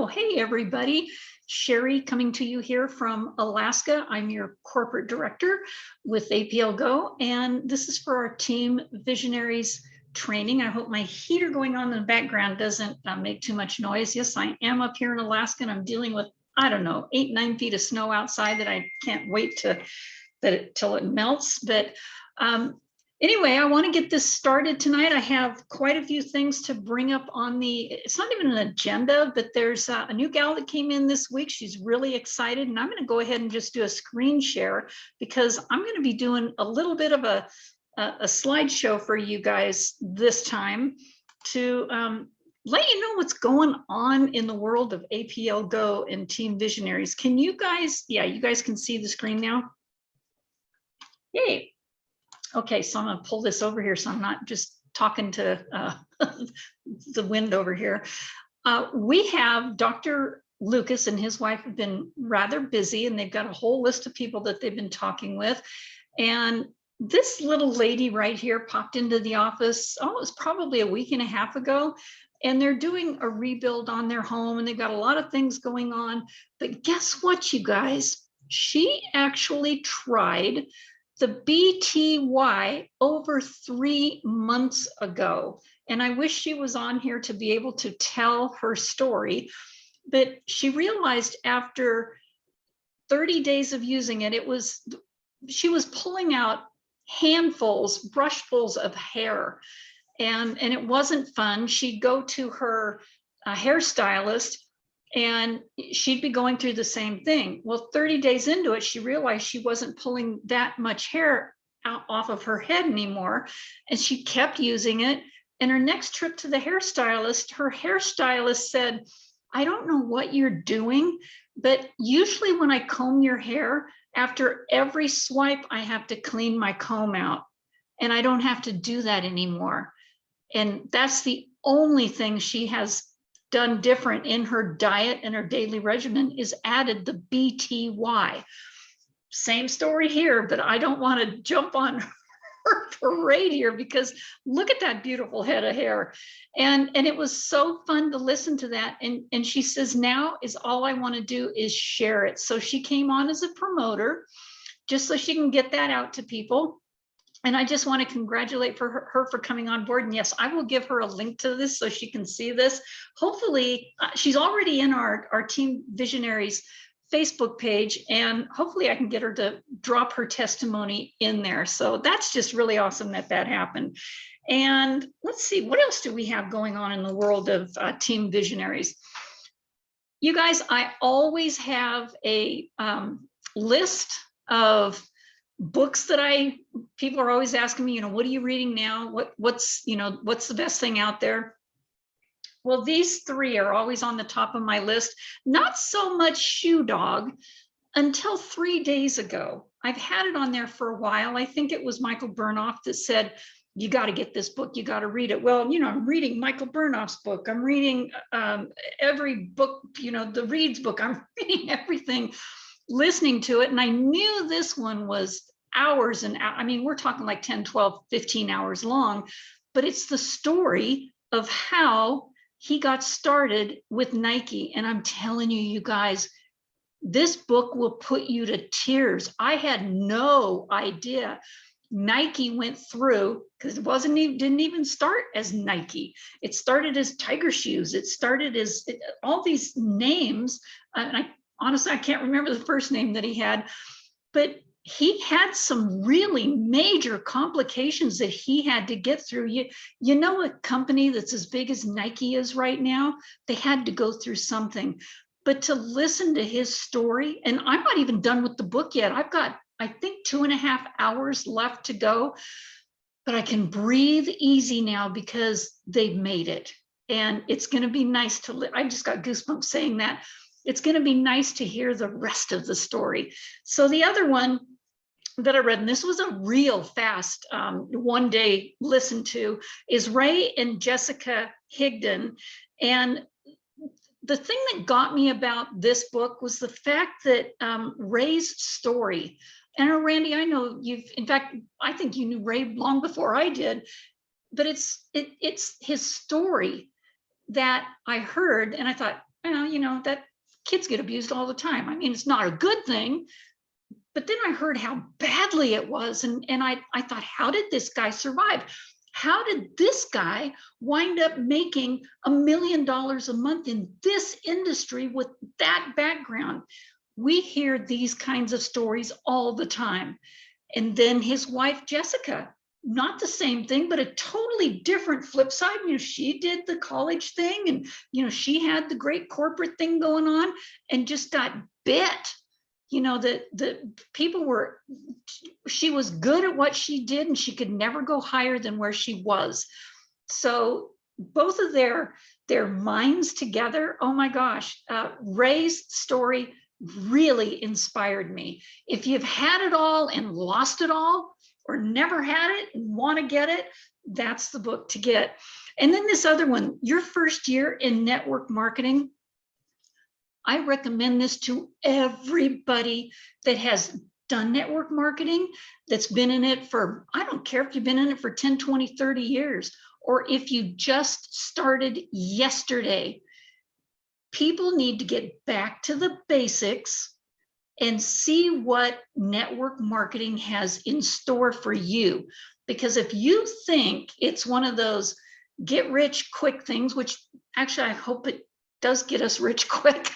Oh, hey, everybody. Sherry coming to you here from Alaska. I'm your corporate director with APL Go, and this is for our team Visionaries training. I hope my heater going on in the background doesn't make too much noise. Yes, I am up here in Alaska, and I'm dealing with, I don't know, 8-9 feet of snow outside that I can't wait till it melts. But anyway, I want to get this started tonight. I have quite a few things to bring up on it's not even an agenda, but there's a new gal that came in this week. She's really excited, and I'm going to go ahead and just do a screen share because I'm going to be doing a little bit of a slideshow for you guys this time to let you know what's going on in the world of APL Go and Team Visionaries. Can you guys, yeah, you guys can see the screen now? Yay. Okay, so I'm going to pull this over here so I'm not just talking to the wind over here. We have Dr. Lucas and his wife have been rather busy, and they've got a whole list of people that they've been talking with. And this little lady right here popped into the office, it was probably a week and a half ago, and they're doing a rebuild on their home, and they've got a lot of things going on. But guess what, you guys? She actually tried the BTY over 3 months ago. And I wish she was on here to be able to tell her story. But she realized after 30 days of using it, she was pulling out handfuls, brushfuls of hair. And it wasn't fun. She'd go to her hairstylist, and she'd be going through the same thing. Well, 30 days into it, she realized she wasn't pulling that much hair out off of her head anymore. And she kept using it. And her next trip to the hairstylist, her hairstylist said, I don't know what you're doing, but usually when I comb your hair, after every swipe, I have to clean my comb out. And I don't have to do that anymore. And that's the only thing she has done different in her diet and her daily regimen is added the BTY. Same story here, but I don't want to jump on her parade here because look at that beautiful head of hair. And it was so fun to listen to that. And she says, now is all I want to do is share it. So she came on as a promoter just so she can get that out to people. And I just want to congratulate her for coming on board. And yes, I will give her a link to this so she can see this. Hopefully, she's already in our Team Visionaries Facebook page, and hopefully I can get her to drop her testimony in there. So that's just really awesome that happened. And let's see, what else do we have going on in the world of Team Visionaries? You guys, I always have a list of books that people are always asking me, what are you reading now? What's the best thing out there? Well, these 3 are always on the top of my list. Not so much Shoe Dog until 3 days ago. I've had it on there for a while. I think it was Michael Burnoff that said, you got to get this book, you got to read it. Well, I'm reading Michael Burnoff's book. I'm reading every book, the Reed's book. I'm reading everything, listening to it. And I knew this one was hours and I mean, we're talking like 10, 12, 15 hours long, but it's the story of how he got started with Nike. And I'm telling you, you guys, this book will put you to tears. I had no idea Nike went through, because it didn't even start as Nike. It started as Tiger Shoes. It started as all these names. And honestly, I can't remember the first name that he had, but he had some really major complications that he had to get through. You know, a company that's as big as Nike is right now, they had to go through something. But to listen to his story, and I'm not even done with the book yet. I've got, I think, 2.5 hours left to go, but I can breathe easy now because they've made it. And it's going to be nice to I just got goosebumps saying that. It's going to be nice to hear the rest of the story. So the other one that I read, and this was a real fast one day listen to, is Ray and Jessica Higdon. And the thing that got me about this book was the fact that Ray's story, and Randy, I know in fact, I think you knew Ray long before I did, but it's his story that I heard, and I thought, well, that kids get abused all the time. I mean, it's not a good thing, but then I heard how badly it was. And I thought, how did this guy survive? How did this guy wind up making $1 million a month in this industry with that background? We hear these kinds of stories all the time. And then his wife, Jessica, not the same thing, but a totally different flip side. She did the college thing, and, she had the great corporate thing going on and just got bit. The people were, she was good at what she did, and she could never go higher than where she was. So both of their minds together, oh my gosh, Ray's story really inspired me. If you've had it all and lost it all, or never had it and want to get it, that's the book to get. And then this other one, Your First Year in Network Marketing. I recommend this to everybody that has done network marketing, that's been in it for, I don't care if you've been in it for 10, 20, 30 years, or if you just started yesterday. People need to get back to the basics and see what network marketing has in store for you. Because if you think it's one of those get rich quick things, which actually I hope it does get us rich quick,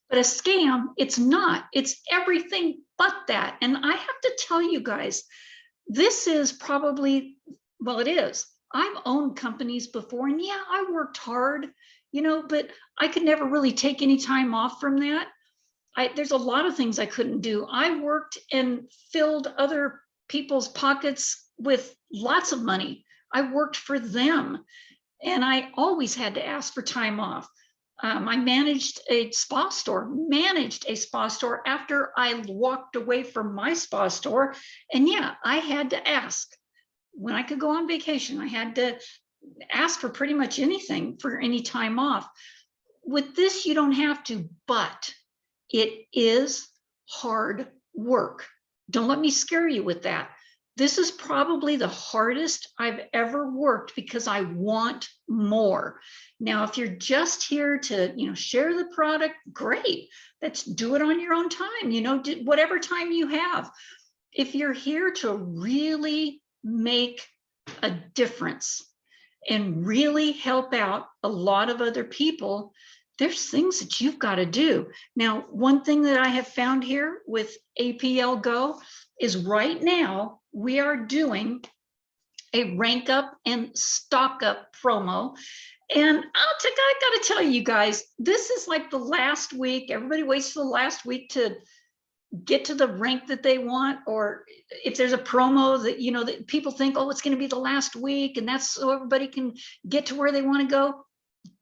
but a scam, it's not. It's everything but that. And I have to tell you guys, this is probably, well, it is. I've owned companies before, and yeah, I worked hard, but I could never really take any time off from that. There's a lot of things I couldn't do. I worked and filled other people's pockets with lots of money. I worked for them, and I always had to ask for time off. I managed a spa store after I walked away from my spa store. And yeah, I had to ask when I could go on vacation. I had to ask for pretty much anything for any time off. With this, you don't have to, but it is hard work. Don't let me scare you with that. This is probably the hardest I've ever worked because I want more. Now, if you're just here to, share the product, great. Let's do it on your own time, whatever time you have. If you're here to really make a difference and really help out a lot of other people, there's things that you've got to do. Now, one thing that I have found here with APL Go is right now we are doing a rank up and stock up promo. And I got to tell you guys, this is like the last week. Everybody waits till the last week to get to the rank that they want, or if there's a promo that, that people think, oh, it's going to be the last week, and that's so everybody can get to where they want to go.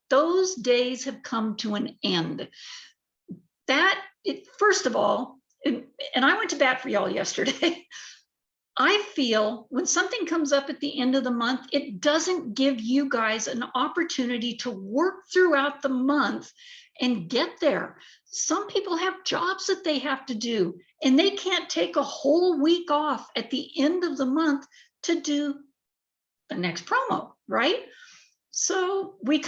Those days have come to an end. First of all, and I went to bat for y'all yesterday. I feel when something comes up at the end of the month, it doesn't give you guys an opportunity to work throughout the month and get there. Some people have jobs that they have to do, and they can't take a whole week off at the end of the month to do the next promo, right? So we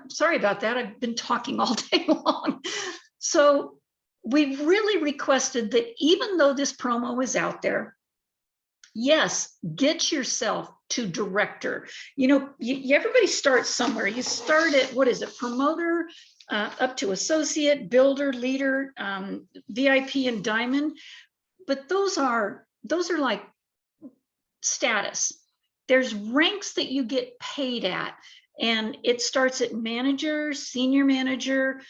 sorry about that. I've been talking all day long. So we've really requested that even though this promo is out there, yes, get yourself to director. Everybody starts somewhere. You start at, what is it, promoter, up to associate, builder, leader, VIP, and diamond. But those are like status. There's ranks that you get paid at. And it starts at manager, senior manager,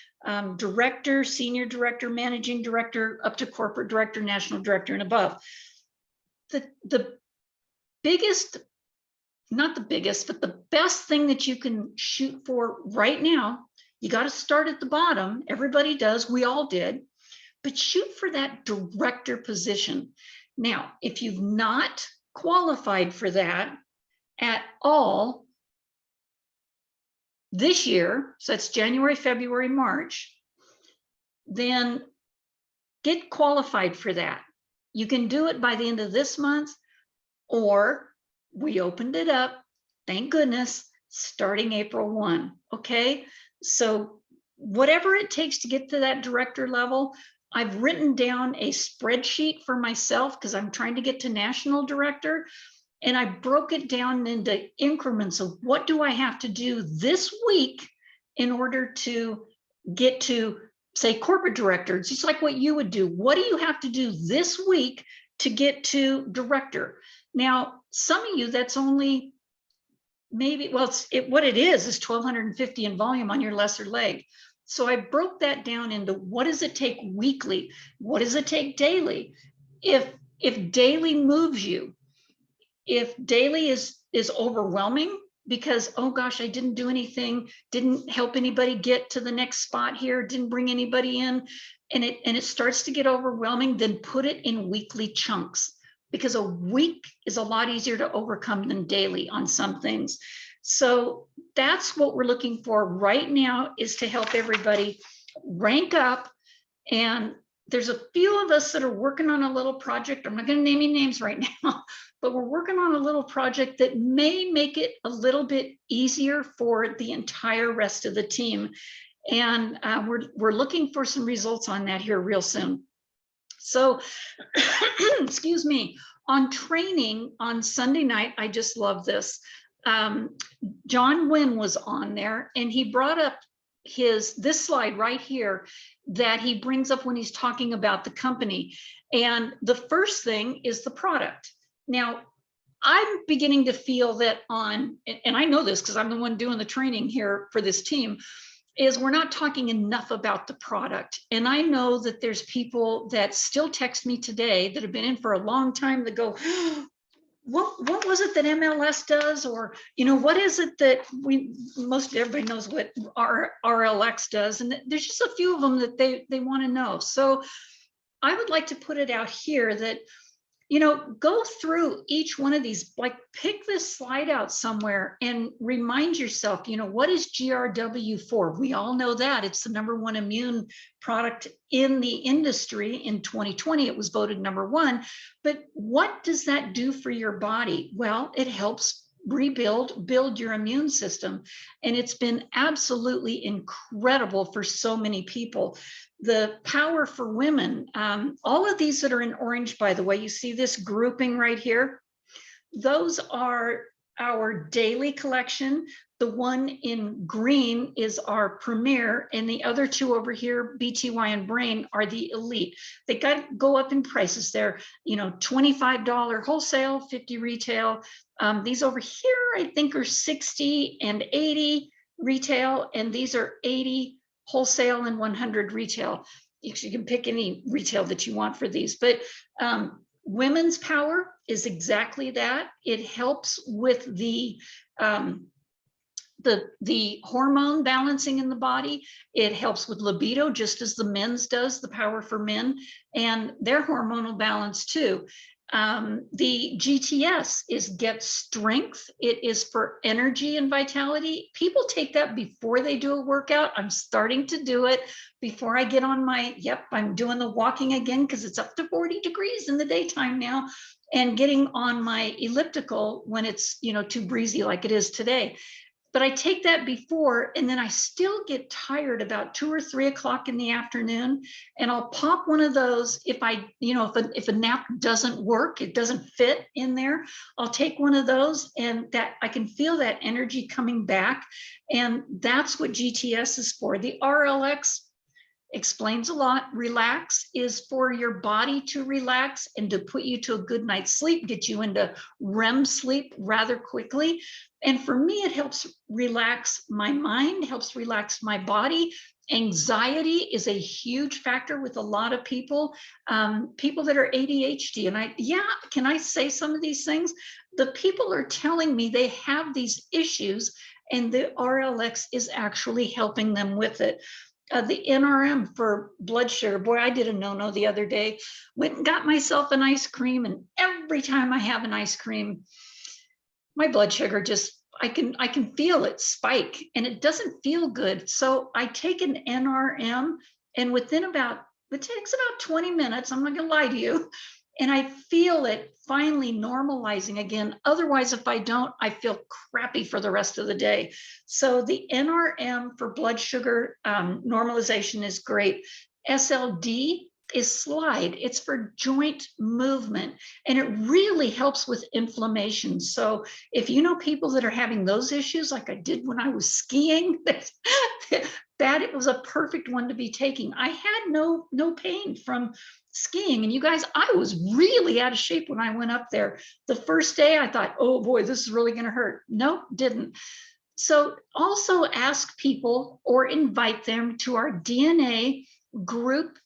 director, senior director, managing director, up to corporate director, national director, and above. The biggest, not the biggest, but the best thing that you can shoot for right now, you got to start at the bottom. Everybody does. We all did. But shoot for that director position. Now, if you've not qualified for that at all this year, so that's January, February, March, then get qualified for that. You can do it by the end of this month, or we opened it up, thank goodness, starting April 1, okay? So whatever it takes to get to that director level. I've written down a spreadsheet for myself because I'm trying to get to national director. And I broke it down into increments of what do I have to do this week in order to get to, say, corporate director. It's just like what you would do. What do you have to do this week to get to director? Now, some of you, that's only maybe, well, what it is 1,250 in volume on your lesser leg. So I broke that down into what does it take weekly? What does it take daily? If daily moves you, if daily is overwhelming because, oh gosh, I didn't do anything, didn't help anybody get to the next spot here, didn't bring anybody in, and it starts to get overwhelming, then put it in weekly chunks, because a week is a lot easier to overcome than daily on some things. So that's what we're looking for right now, is to help everybody rank up. And there's a few of us that are working on a little project. I'm not going to name any names right now, but we're working on a little project that may make it a little bit easier for the entire rest of the team. And we're looking for some results on that here real soon. So, excuse me, on training on Sunday night, I just love this. John Wynn was on there, and he brought up this slide right here that he brings up when he's talking about the company. And the first thing is the product. Now, I'm beginning to feel that and I know this because I'm the one doing the training here for this team, is we're not talking enough about the product. And I know that there's people that still text me today that have been in for a long time that go, what was it that MLS does? Or, what is it that most everybody knows what RLX does. And there's just a few of them that they want to know. So I would like to put it out here that, go through each one of these, like pick this slide out somewhere and remind yourself, what is GRW for? We all know that it's the #1 immune product in the industry. In 2020, it was voted #1. But what does that do for your body? Well, it helps build your immune system. And it's been absolutely incredible for so many people. The power for women, all of these that are in orange, by the way, you see this grouping right here, those are our daily collection. The one in green is our premier, and the other two over here, BTY and Brain, are the elite. They got to go up in prices. They're, $25 wholesale, 50 retail. These over here, I think, are 60 and 80 retail, and these are 80 wholesale and 100 retail. You can pick any retail that you want for these, but women's power is exactly that. It helps with the hormone balancing in the body. It helps with libido, just as the men's does, the power for men, and their hormonal balance too. The GTS is get strength. It is for energy and vitality. People take that before they do a workout. I'm starting to do it before I get on I'm doing the walking again because it's up to 40 degrees in the daytime now, and getting on my elliptical when it's, too breezy like it is today. But I take that before, and then I still get tired about 2 or 3 o'clock in the afternoon, and I'll pop one of those. If if a nap doesn't work, it doesn't fit in there, I'll take one of those, and that I can feel that energy coming back. And that's what GTS is for. The RLX explains a lot. Relax is for your body to relax and to put you to a good night's sleep, get you into REM sleep rather quickly. And for me, it helps relax my mind, helps relax my body. Anxiety is a huge factor with a lot of people, people that are ADHD. And can I say some of these things? The people are telling me they have these issues, and the RLX is actually helping them with it. The NRM for blood sugar. Boy, I did a no-no the other day. Went and got myself an ice cream, and every time I have an ice cream, my blood sugar I can feel it spike, and it doesn't feel good. So I take an NRM, and it takes about 20 minutes, I'm not gonna lie to you, and I feel it finally normalizing again. Otherwise, if I don't, I feel crappy for the rest of the day. So the NRM for blood sugar normalization is great. SLD is slide. It's for joint movement, and it really helps with inflammation. So if you know people that are having those issues, like I did when I was skiing, that it was a perfect one to be taking. I had no pain from skiing, and you guys, I was really out of shape when I went up there. The first day I thought, oh boy, this is really going to hurt. Nope, didn't. So also ask people or invite them to our DNA group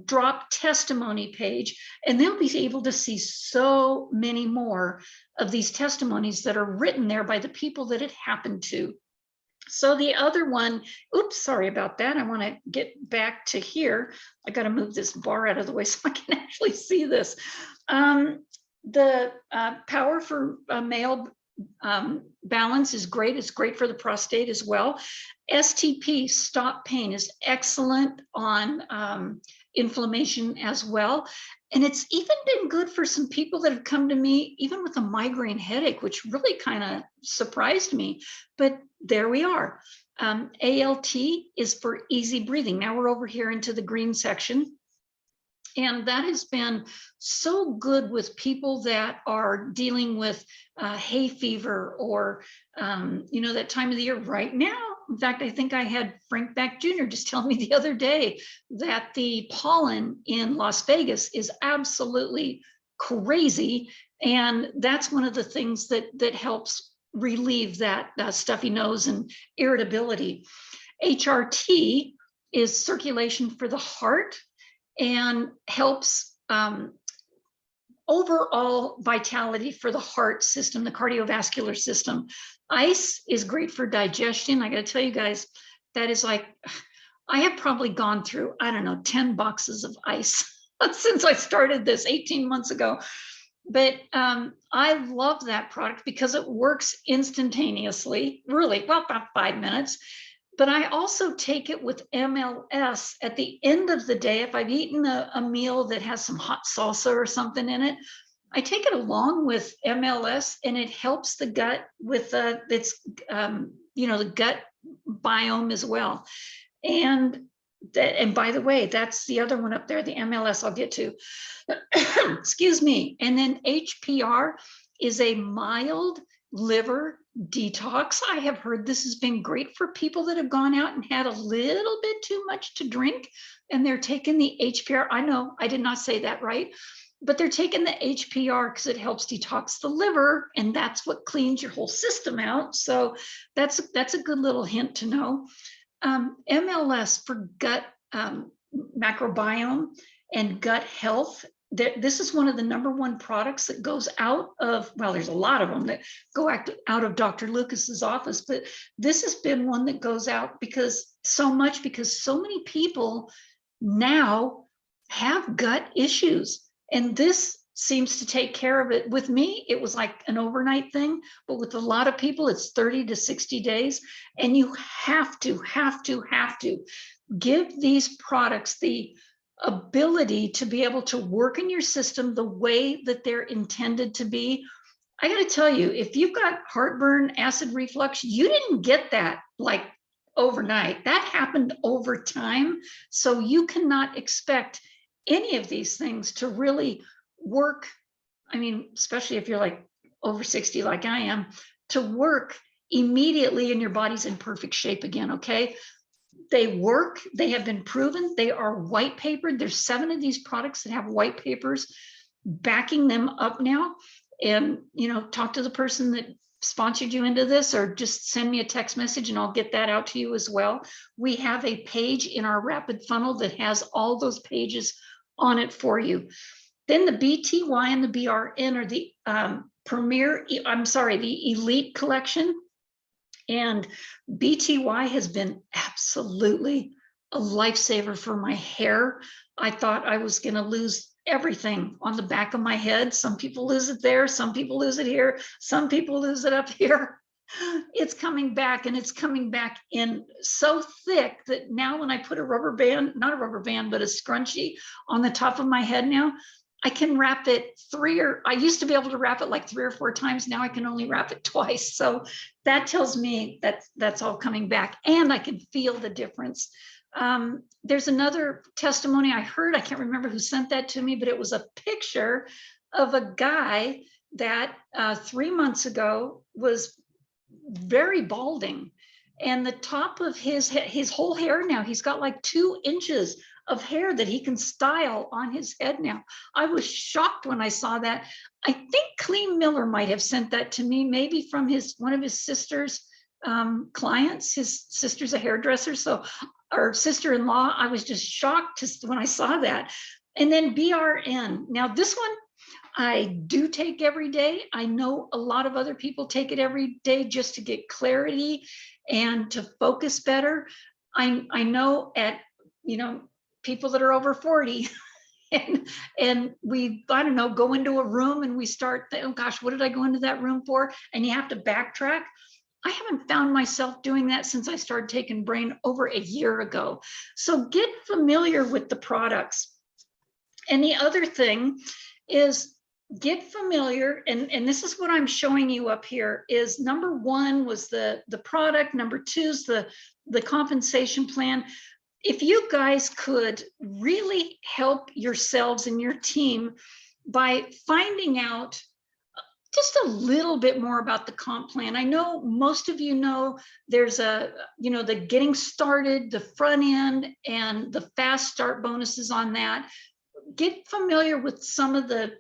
drop testimony page, and they'll be able to see so many more of these testimonies that are written there by the people that it happened to. So the other one, oops, sorry about that. I want to get back to here. I got to move this bar out of the way so I can actually see this. The power for male balance is great. It's great for the prostate as well. STP, stop pain, is excellent on inflammation as well. And it's even been good for some people that have come to me, even with a migraine headache, which really kind of surprised me. But there we are. ALT is for easy breathing. Now we're over here into the green section. And that has been so good with people that are dealing with hay fever or, that time of the year right now. In fact, I think I had Frank Back Jr. just tell me the other day that the pollen in Las Vegas is absolutely crazy. And that's one of the things that helps relieve that stuffy nose and irritability. HRT is circulation for the heart and helps overall vitality for the heart system, the cardiovascular system. Ice is great for digestion. I got to tell you guys, that is like, I have probably gone through, I don't know, 10 boxes of ice since I started this 18 months ago. But I love that product because it works instantaneously, really, well, about 5 minutes. But I also take it with MLS at the end of the day. If I've eaten a meal that has some hot salsa or something in it, I take it along with MLS, and it helps the gut with the gut biome as well. And by the way, that's the other one up there, the MLS I'll get to. Excuse me. And then HPR is a mild liver detox. I have heard this has been great for people that have gone out and had a little bit too much to drink, and they're taking the HPR. I know I did not say that right, but they're taking the HPR because it helps detox the liver, and that's what cleans your whole system out. So that's a good little hint to know. MLS for gut microbiome and gut health. This is one of the number1 products that goes out of, well, there's a lot of them that go out of Dr. Lucas's office, but this has been one that goes out because so many people now have gut issues, and this seems to take care of it. With me, it was like an overnight thing, but with a lot of people, it's 30 to 60 days, and you have to give these products the ability to be able to work in your system the way that they're intended to be. I got to tell you, if you've got heartburn, acid reflux, you didn't get that like overnight. That happened over time. So you cannot expect any of these things to really work. I mean, especially if you're like over 60 like I am, to work immediately and your body's in perfect shape again. Okay. They work. They have been proven. They are white papered. There's 7 of these products that have white papers backing them up now. And, talk to the person that sponsored you into this, or just send me a text message and I'll get that out to you as well. We have a page in our rapid funnel that has all those pages on it for you. Then the BTY and the BRN are the the Elite Collection. And BTY has been absolutely a lifesaver for my hair. I thought I was going to lose everything on the back of my head. Some people lose it there. Some people lose it here. Some people lose it up here. It's coming back, and it's coming back in so thick that now when I put a rubber band, not a rubber band, but a scrunchie on the top of my head now, I can wrap it I used to be able to wrap it like 3 or 4 times. Now I can only wrap it twice. So that tells me that that's all coming back, and I can feel the difference. There's another testimony I heard. I can't remember who sent that to me, but it was a picture of a guy that 3 months ago was very balding, and the top of his whole hair, now he's got like 2 inches of hair that he can style on his head now. I was shocked when I saw that. I think Clem Miller might have sent that to me, maybe from one of his sister's clients. His sister's a hairdresser, so, or sister-in-law. I was just shocked when I saw that. And then BRN. Now this one I do take every day. I know a lot of other people take it every day just to get clarity and to focus better. I know at, people that are over 40 and we, I don't know, go into a room and we start, oh gosh, what did I go into that room for? And you have to backtrack. I haven't found myself doing that since I started taking brain over a year ago. So get familiar with the products. And the other thing is get familiar, and this is what I'm showing you up here, is number 1 was the product, number 2 is the compensation plan. If you guys could really help yourselves and your team by finding out just a little bit more about the comp plan. I know most of you know there's the getting started, the front end, and the fast start bonuses on that. Get familiar with some of the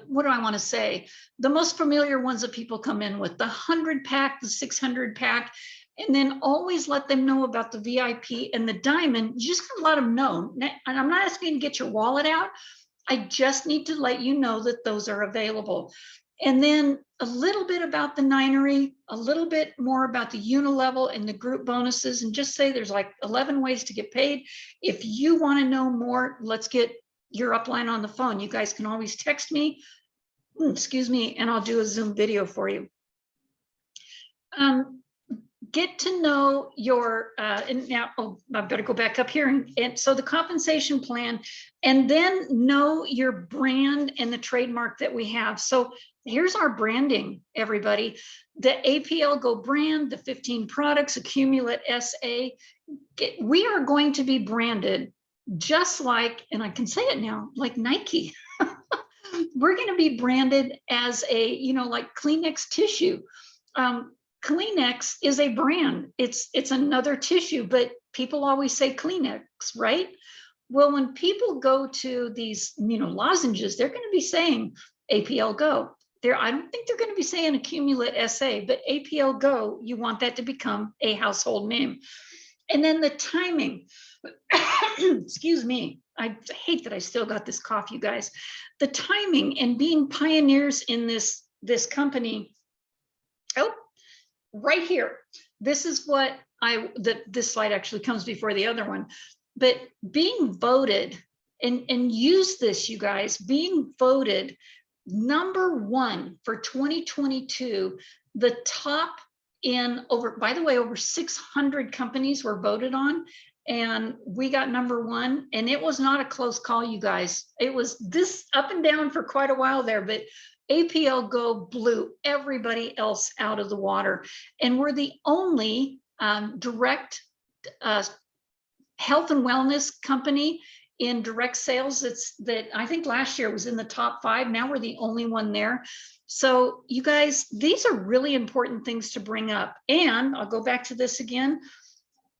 what do I want to say? The most familiar ones that people come in with, the 100 pack, the 600 pack, and then always let them know about the VIP and the diamond. You just gotta let them know. And I'm not asking you to get your wallet out. I just need to let you know that those are available. And then a little bit about the Ninery, a little bit more about the unilevel and the group bonuses, and just say there's like 11 ways to get paid. If you want to know more, let's get your upline on the phone. You guys can always text me, excuse me, and I'll do a Zoom video for you. Get to know your, and now, I better go back up here. And so the compensation plan, and then know your brand and the trademark that we have. So here's our branding, everybody. The APL Go brand, the 15 products, Accumulate SA. We are going to be branded just like, and I can say it now, like Nike. We're going to be branded as a, like Kleenex tissue. Kleenex is a brand. It's another tissue, but people always say Kleenex, right? Well, when people go to these, lozenges, they're going to be saying APL Go. I don't think they're going to be saying Accumulate SA, but APL Go, you want that to become a household name. And then the timing, excuse me, I hate that I still got this cough, you guys. The timing and being pioneers in this company. Oh, right here. This is what this slide actually comes before the other one, but being voted, and use this, you guys, being voted #1 for 2022, the top in by the way, over 600 companies were voted on, and we got #1, and it was not a close call, you guys. It was this up and down for quite a while there, but APL Go blew everybody else out of the water. And we're the only direct health and wellness company in direct sales that I think last year was in the top 5. Now we're the only one there. So you guys, these are really important things to bring up. And I'll go back to this again.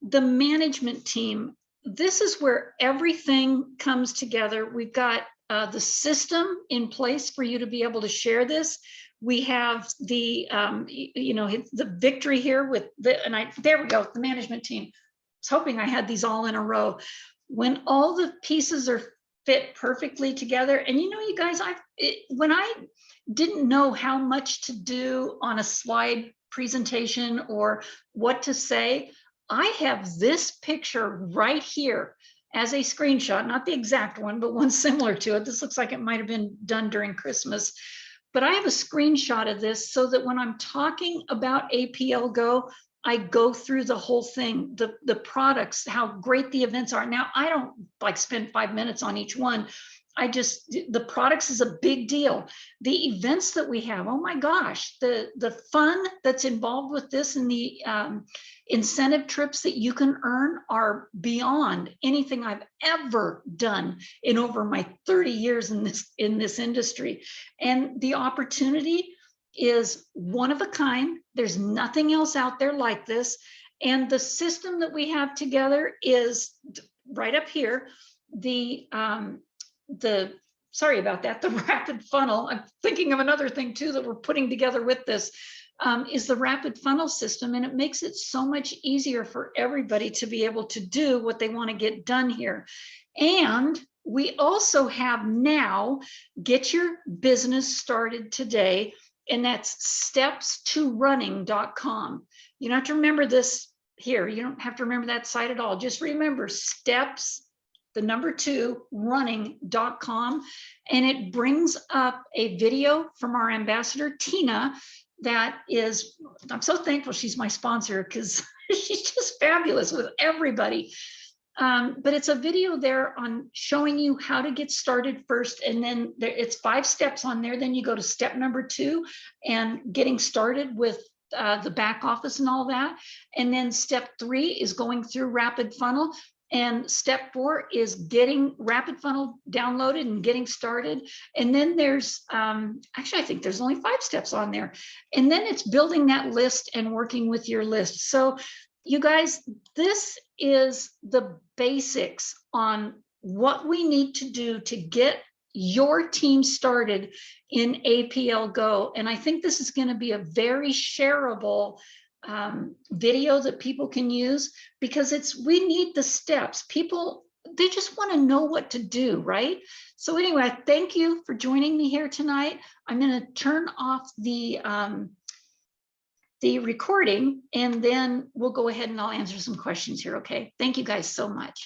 The management team, this is where everything comes together. We've got the system in place for you to be able to share this. We have the, the victory here with there we go, the management team. I was hoping I had these all in a row. When all the pieces are fit perfectly together, and you guys, when I didn't know how much to do on a slide presentation or what to say, I have this picture right here as a screenshot, not the exact one, but one similar to it. This looks like it might have been done during Christmas, but I have a screenshot of this so that when I'm talking about APL Go, I go through the whole thing, the products, how great the events are. Now, I don't like spend 5 minutes on each one. The products is a big deal. The events that we have, oh my gosh, the fun that's involved with this, and the incentive trips that you can earn are beyond anything I've ever done in over my 30 years in this industry. And the opportunity is one of a kind. There's nothing else out there like this. And the system that we have together is right up here. Sorry about that, the rapid funnel. I'm thinking of another thing too that we're putting together with this, is the rapid funnel system. And it makes it so much easier for everybody to be able to do what they want to get done here. And we also have now, get your business started today. And that's steps2running.com. You don't have to remember this here. You don't have to remember that site at all. Just remember steps, the number 2, running.com. And it brings up a video from our ambassador, Tina, that is, I'm so thankful she's my sponsor, because she's just fabulous with everybody. But it's a video there on showing you how to get started first, and then it's 5 steps on there. Then you go to step number 2 and getting started with the back office and all that. And then step 3 is going through rapid funnel. And step 4 is getting rapid funnel downloaded and getting started. And then there's, actually, I think there's only 5 steps on there. And then it's building that list and working with your list. So you guys, this is the basics on what we need to do to get your team started in APL Go. And I think this is going to be a very shareable video that people can use, because we need the steps. People, they just want to know what to do, right? So anyway, thank you for joining me here tonight. I'm going to turn off the recording, and then we'll go ahead and I'll answer some questions here. Okay. Thank you guys so much.